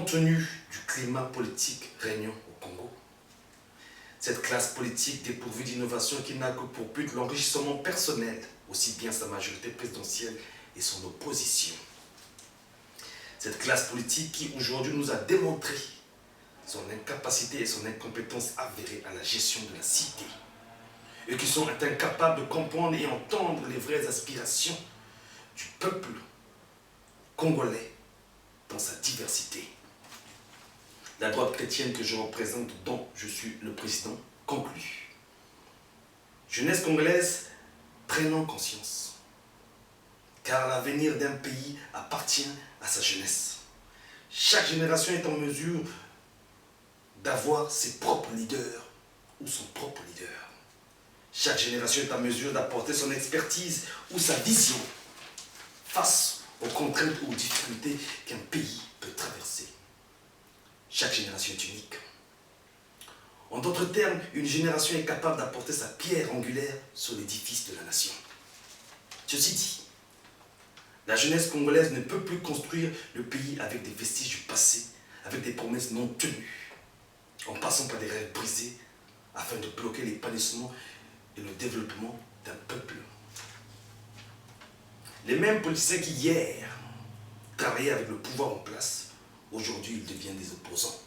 Compte tenu du climat politique régnant au Congo, cette classe politique dépourvue d'innovation qui n'a que pour but l'enrichissement personnel, aussi bien sa majorité présidentielle et son opposition. Cette classe politique qui aujourd'hui nous a démontré son incapacité et son incompétence avérée à la gestion de la cité, et qui sont incapables de comprendre et entendre les vraies aspirations du peuple congolais dans sa diversité. La droite chrétienne que je représente, dont je suis le président, conclut. Jeunesse congolaise, prenons conscience, car l'avenir d'un pays appartient à sa jeunesse. Chaque génération est en mesure d'avoir ses propres leaders ou son propre leader. Chaque génération est en mesure d'apporter son expertise ou sa vision face aux contraintes ou aux difficultés qu'un pays peut traverser. Chaque génération est unique. En d'autres termes, une génération est capable d'apporter sa pierre angulaire sur l'édifice de la nation. Ceci dit, la jeunesse congolaise ne peut plus construire le pays avec des vestiges du passé, avec des promesses non tenues, en passant par des rêves brisés, afin de bloquer l'épanouissement et le développement d'un peuple. Les mêmes politiciens qui hier travaillaient avec le pouvoir en place, aujourd'hui ils deviennent des opposants.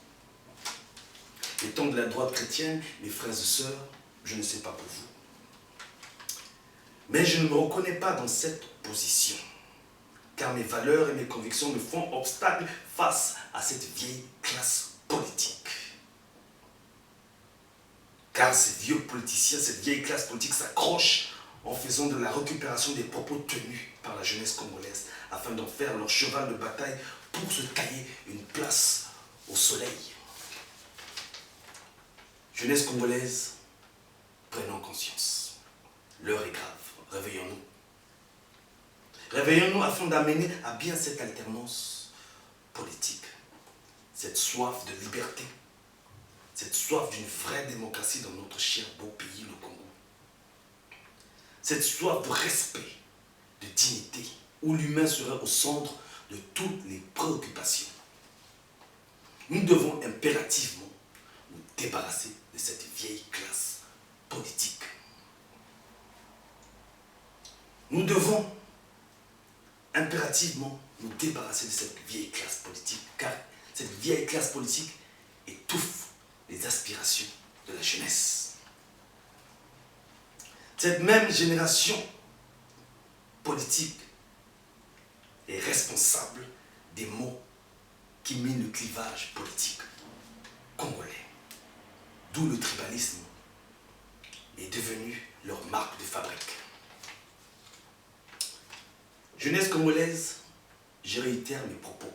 Étant de la droite chrétienne, mes frères et sœurs, je ne sais pas pour vous. Mais je ne me reconnais pas dans cette position, car mes valeurs et mes convictions me font obstacle face à cette vieille classe politique. Car ces vieux politiciens, cette vieille classe politique s'accroche en faisant de la récupération des propos tenus par la jeunesse congolaise afin d'en faire leur cheval de bataille pour se tailler une place au soleil. Jeunesse congolaise, prenons conscience. L'heure est grave, réveillons-nous. Réveillons-nous afin d'amener à bien cette alternance politique, cette soif de liberté, cette soif d'une vraie démocratie dans notre cher beau pays, le Congo. Cette soif de respect, de dignité, où l'humain serait au centre de toutes les préoccupations. Nous devons impérativement nous débarrasser de cette vieille classe politique. Nous devons impérativement nous débarrasser de cette vieille classe politique, car cette vieille classe politique étouffe les aspirations de la jeunesse. Cette même génération politique est responsable des maux qui minent le clivage politique congolais, d'où le tribalisme est devenu leur marque de fabrique. Jeunesse congolaise, je réitère mes propos.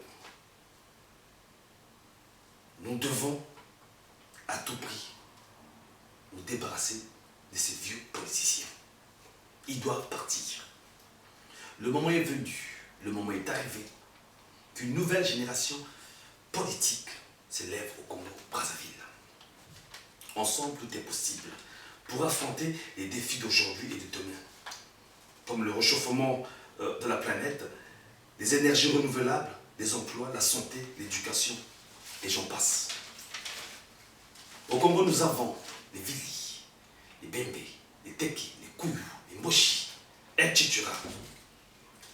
Nous devons à tout prix nous débarrasser de ces vieux politiciens. Ils doivent partir. Le moment est venu, le moment est arrivé qu'une nouvelle génération politique s'élève au Congo-Brazzaville. Ensemble, tout est possible pour affronter les défis d'aujourd'hui et de demain, comme le réchauffement de la planète, les énergies renouvelables, les emplois, la santé, l'éducation, et j'en passe. Au Congo, nous avons les Vili, les Bembe, les Teki, les Kouyou, les Moshi, etc.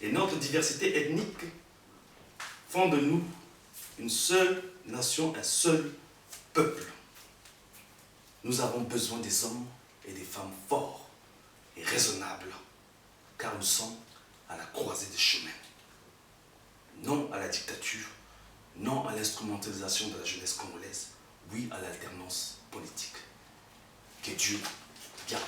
Et notre diversité ethnique font de nous une seule nation, un seul peuple. Nous avons besoin des hommes et des femmes forts et raisonnables, car nous sommes à la croisée des chemins. Non à la dictature, non à l'instrumentalisation de la jeunesse congolaise, oui à l'alternance politique. Que Dieu garde.